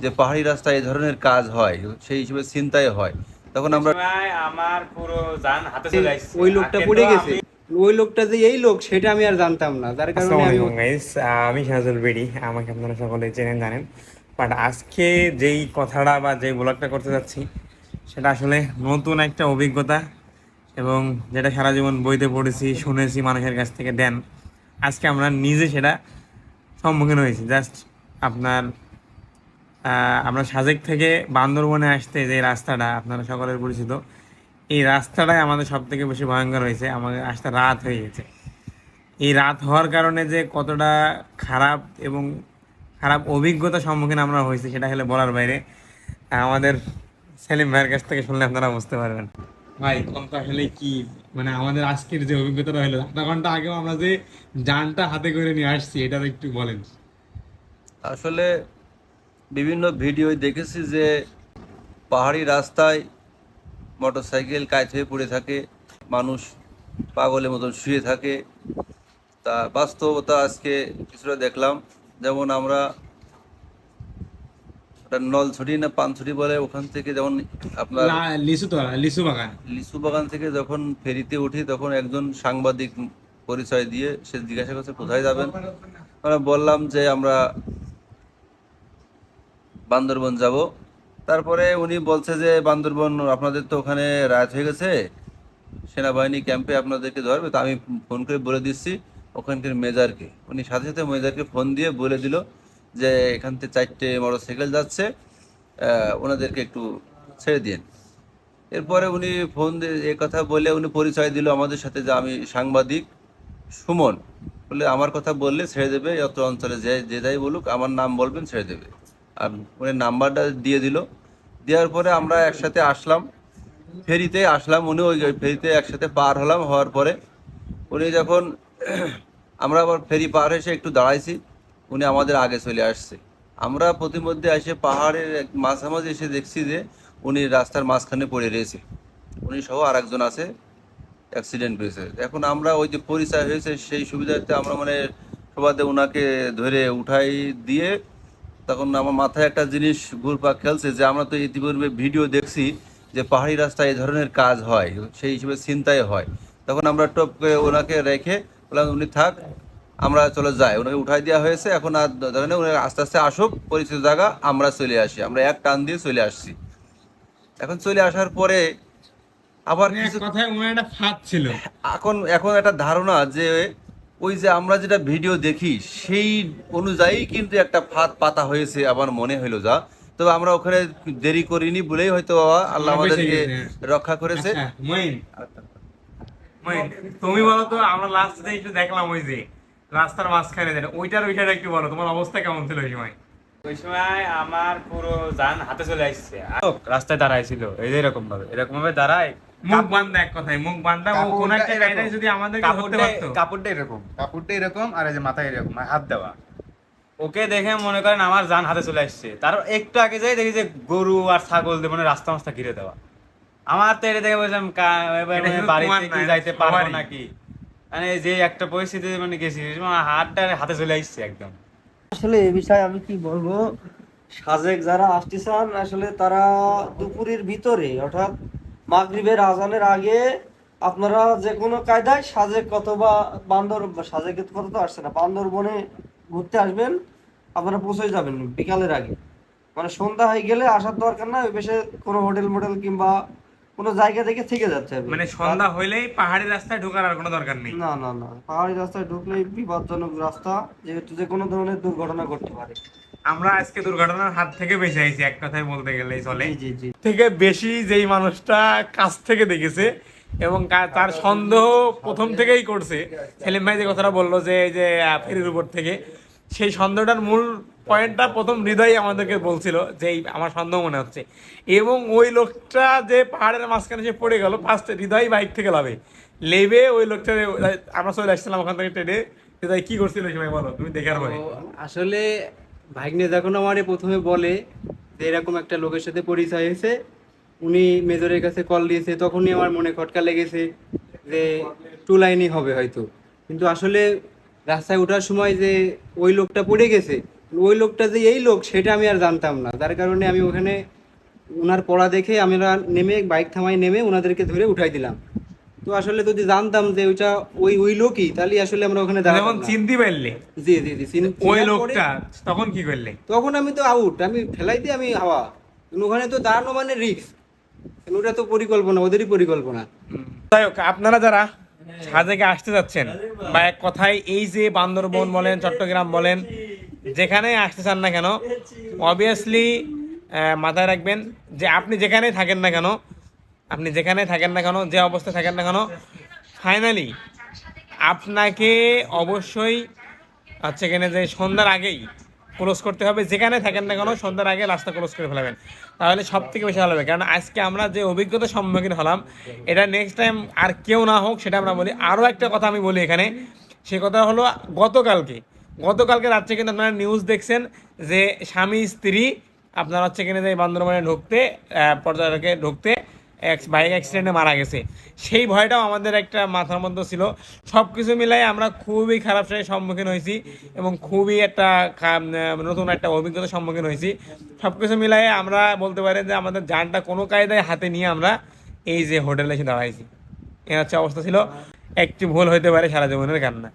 যে পাহাড়ি রাস্তায় এই ধরনের কাজ হয়, সেই হিসেবে ছিনতাই হয়, তখন আমরা আমার পুরো জান হাতে চলে আসছে। ওই লোকটা পড়ে গেছে, ওই লোকটা যে এই লোক সেটা আমি আর জানতাম না, যার কারণে আসসালামু আমি আলাইকুম গাইস, আমি শাহজুল বেড়ি, আমাকে আপনারা সকলে চেনেন জানেন। বাট আজকে যেই কথাটা বা যেই ব্লগটা করতে যাচ্ছি সেটা আসলে নতুন একটা অভিজ্ঞতা, এবং যেটা সারা জীবন বইতে পড়েছি, শুনেছি মানুষের কাছ থেকে দেন। আজকে আমরা নিজে সেটা সম্মুখীন হয়েছি। জাস্ট আপনার আমরা সাজেক থেকে বান্দরবনে আসতে যে রাস্তাটা আপনারা সকলের পরিচিত, এই রাস্তাটাই আমাদের সব থেকে বেশি ভয়ঙ্কর হয়েছে। আমাদের আসতে রাত হয়ে গেছে। এই রাত হওয়ার কারণে যে কতটা খারাপ এবং খারাপ অভিজ্ঞতার সম্মুখীন আমরা হয়েছি সেটা হলে বলার বাইরে। আমাদের সেলিম ভাইয়ের কাছ থেকে শুনলে আপনারা বুঝতে পারবেন। ভাই কোনটা আসলে কি, মানে আমাদের আজকের যে অভিজ্ঞতাটা হলো, আধা ঘন্টা আগেও আমরা যে যানটা হাতে করে নিয়ে আসছি, এটার একটু বলেন। আসলে বিভিন্ন ভিডিও দেখেছি যে পাহাড়ি রাস্তায় মোটরসাইকেল কাজ হয়ে পড়ে থাকে, মানুষ পাগলের মতন শুয়ে থাকে। তা বাস্তবতা আজকে কিছুটা দেখলাম। যেমন আমরা ওটা নলছড়ি না পানছড়ি বলে, ওখান থেকে যেমন আপনার লিচু বাগান। লিচু বাগান থেকে যখন ফেরিতে উঠি, তখন একজন সাংবাদিক পরিচয় দিয়ে সে জিজ্ঞাসা করছে কোথায় যাবেন। আমরা বললাম যে আমরা বান্দরবন যাব। তারপরে উনি বলছে যে বান্দরবন আপনাদের তো ওখানে রাত হয়ে গেছে, সেনাবাহিনী ক্যাম্পে আপনাদেরকে ধরবে। তো আমি ফোন করে বলে দিচ্ছি ওখানকার মেজরকে। উনি সাথে সাথে মেজরকে ফোন দিয়ে বলে দিল যে এখান থেকে 4টে মোটরসাইকেল যাচ্ছে, ওনাদেরকে একটু ছেড়ে দিন। এরপরে উনি ফোন দিয়ে এ কথা বলে উনি পরিচয় দিল আমাদের সাথে যে আমি সাংবাদিক সুমন। বলে আমার কথা বললে ছেড়ে দেবে, অত অঞ্চলে যে যে যাই বলুক আমার নাম বলবেন ছেড়ে দেবে। আর উনি নাম্বারটা দিয়ে দিল। দেওয়ার পরে আমরা একসাথে আসলাম, ফেরিতে আসলাম। উনি ওই ফেরিতে একসাথে পার হলাম। হওয়ার পরে উনি যখন আমরা আবার ফেরি পার এসে একটু দাঁড়াইছি, উনি আমাদের আগে চলে আসছে। আমরা প্রতিমধ্যে এসে পাহাড়ের মাঝামাঝি এসে দেখছি যে উনি রাস্তার মাঝখানে পড়ে রয়েছে, উনি সহ আর একজন আছে, অ্যাক্সিডেন্ট হয়েছে। এখন আমরা ওই যে পরিচয় হয়েছে সেই সুবিধার্থে আমরা মানে সবাদে ওনাকে ধরে উঠাই দিয়ে, তখন আমার মাথায় একটা জিনিস ঘুরপাক খেলছে যে আমরা তো ইতিপূর্বে ভিডিও দেখছি যে পাহাড়ি রাস্তায় এই ধরনের কাজ হয়, সেই হিসেবে ছিনতাই হয়। তখন আমরা টপ করে ওনাকে রেখে বললাম উনি থাক, আমরা চলে যাই। ওনাকে উঠাই দেওয়া হয়েছে। এখন আর ধরেন উনি আস্তে আস্তে আসুক পরিচিত জায়গা, আমরা চলে আসি। আমরা এক টান দিয়ে চলে আসছি। এখন চলে আসার পরে আবার মানে এক কিছু কথায় ওনার একটা ফাঁদ ছিল। এখন এখন একটা ধারণা যে ওই যে আমরা যেটা ভিডিও দেখি সেই অনুযায়ী কিন্তু একটা ফাঁদ পাতা হয়েছে আমার মনে হইলো যা। তবে আমরা ওখানে দেরি করিনি বলেই হয়তো বাবা আল্লাহ আমরা বেঁচে আমাদেরকে গেছি। রক্ষা করেছে। আচ্ছা, মঈন, মঈন, তুমি বলো তো, আমরা লাস্ট যে একটু দেখলাম ওই যে রাস্তার মাঝখানে যেটা, ওইটার একটু বলো, তোমার অবস্থা কেমন ছিল ওই সময়? ওই সময় আমার পুরো জান হাতে চলে আসছে। রাস্তায় দাঁড়াইছিল এই যে এরকম ভাবে দাঁড়ায়, মুখ বান্ধা, এক কথায় মুখ বান্ধা। ও কোন একটা জায়গায় যদি আমাদেরকে ধরতে পারতো। কাপড়টা এরকম আর এই যে মাথায় এরকম হাত দেওয়া, ওকে দেখে মনে করেন আমার জান হাতে চলে আসছে। তার একটু আগে যাই দেখি যে গরু আর ছাগল দিয়ে মানে রাস্তা মাস্তা ঘিরে দেওয়া। আমার তো এটা দেখে বলছিলাম বাড়িতে কি যাইতে পারবো নাকি, মানে যে একটা পরিস্থিতি মানে গেছি, আমার হাতটা হাতে চলে আসছে একদম। আসলে এই বিষয়ে আমি কি বলবো, সাজেক যারা আসতে চান আসলে তারা দুপুরের ভিতরে অর্থাৎ মাগরিবের আজানের আগে আপনারা যে কোনো কায়দায় সাজেক অথবা সাজেকে কত তো আসছে না, বান্দরবনে ঘুরতে আসবেন, আপনারা পৌঁছে যাবেন বিকালের আগে। মানে সন্ধ্যা হয়ে গেলে আসার দরকার না, ওই পাশে কোনো হোটেল মোটেল কিংবা কোনো জায়গা থেকে যাচ্ছে হবে। মানে সন্ধ্যা হইলেই পাহাড়ি রাস্তায় ঢোকার আর কোনো দরকার নেই। না না না, পাহাড়ি রাস্তায় ঢুকলেই বিপজ্জনক রাস্তা, যেহেতু যে কোনো ধরনের দুর্ঘটনা ঘটতে পারে। আমরা আজকে দুর্ঘটনার হাত থেকে বেঁচে আইছি, এক কথায় বলতে গেলেই চলে। জি জি জি। থেকে বেশি যেই মানুষটা কাছ থেকে দেখেছে এবং তার সন্দেহ প্রথম থেকেই করছে, সেলিম ভাই যে কথাটা বললো যে এই যে ফেরির উপর থেকে, সেই সন্দেহটার মূল পয়েন্টটা প্রথম হৃদয় আমাদেরকে বলছিল যে আমার সন্দেহ মনে হচ্ছে। এবং ওই লোকটা যে পাহাড়ের মাঝখানে সে পড়ে গেল, ফার্স্ট হৃদয় বাইক থেকে লেবে ওই লোকটা, আমরা চলে আসছিলাম ওখান থেকে ট্রেনে। হৃদয় কি করছিল ওই সময় বলো তুমি দেখার পরে? আসলে ভাগ্নে যখন আমারে প্রথমে বলে যে এরকম একটা লোকের সাথে পরিচয় হয়েছে, উনি মেজরের কাছে কল দিয়েছে, তখনই আমার মনে খটকা লেগেছে যে টু লাইনই হবে হয়তো। কিন্তু আসলে রাস্তায় ওঠার সময় যে ওই লোকটা পড়ে গেছে ওই লোকটা যে এই লোক সেটা আমি আর জানতাম না, যার কারণে আমি ওখানে ওনার পড়া দেখে আমরা নেমে বাইক থামাই নেমে ওনাদেরকে ধরে উঠাই দিলাম। তো আসলে যদি জানতাম যে ওইটা ওই ওই লোকই, তাহলে আসলে আমরা ওখানে দাঁড়াতাম যখন না। চিনতে পারলে জি জি জি ওই চিনার পরে লোকটা, তখন কি করলে? তখন আমি তো আউট, আমি ফেলাই দিয়ে আমি হাওয়া। কিন্তু ওখানে তো দাঁড়ানো মানে রিস্ক, ওটা তো পরিকল্পনা, ওদেরই পরিকল্পনা। যাই হোক, আপনারা যারা সাজেকে আসতে যাচ্ছেন বা এক কথায় এই যে বান্দরবন বলেন, চট্টগ্রাম বলেন, যেখানে আসতে চান না কেন, অবভিয়াসলি মাথায় রাখবেন যে আপনি যেখানেই থাকেন না কেন, আপনি যেখানেই থাকেন না কেন, যে অবস্থায় থাকেন না কেন, ফাইনালি আপনাকে অবশ্যই হচ্ছে এখানে যে সন্ধ্যার আগেই ক্লোজ করতে হবে। যেখানে থাকেন না কেন সন্ধ্যার আগে রাস্তা ক্লোজ করে ফেলাবেন, তাহলে সব থেকে বেশি ভালো হবে। কারণ আজকে আমরা যে অভিজ্ঞতার সম্মুখীন হলাম, এটা নেক্সট টাইম আর কেউ না হোক সেটা আমরা বলি। আরও একটা কথা আমি বলি এখানে, সে কথা হলো গতকালকে রাত্রে কিন্তু আপনারা নিউজ দেখছেন যে স্বামী স্ত্রী আপনার হচ্ছে এখানে যে বান্দরবানে ঢুকতে পর্যটকে ঢুকতে বাইক অ্যাক্সিডেন্টে মারা গেছে। সেই ভয়টাও আমাদের একটা মাথার মধ্যে ছিল। সব কিছু মিলাই আমরা খুবই খারাপ সময়ের সম্মুখীন হয়েছি এবং খুবই একটা নতুন একটা অভিজ্ঞতার সম্মুখীন হয়েছি। সব কিছু মিলাই আমরা বলতে পারি যে আমাদের জানটা কোনো কায়দায় হাতে নিয়ে আমরা এই যে হোটেলে এসে দাঁড়াইছি। এ হচ্ছে অবস্থা ছিল। একটু ভুল হইতে পারে, সারা জীবনের কান্না।